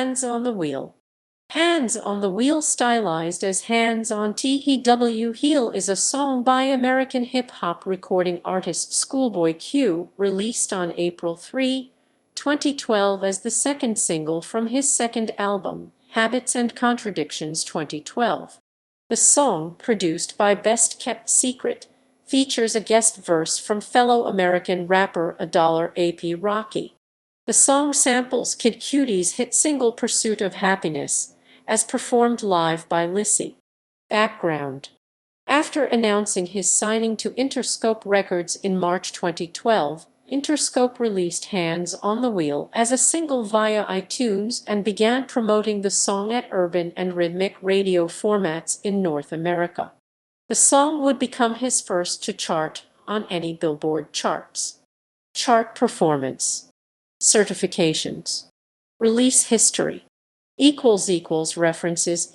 Hands on the Wheel. Hands on the Wheel, stylized as Hands on THW Heel, is a song by American hip-hop recording artist Schoolboy Q, released on April 3, 2012 as the second single from his second album, Habits and Contradictions 2012. The song, produced by Best Kept Secret, features a guest verse from fellow American rapper $AP Rocky. The song samples Kid Cudi's hit single Pursuit of Happiness, as performed live by Lissie. Background: after announcing his signing to Interscope Records in March 2012, Interscope released Hands on the Wheel as a single via iTunes and began promoting the song at urban and rhythmic radio formats in North America. The song would become his first to chart on any Billboard charts. Chart performance. Certifications. Release history. References.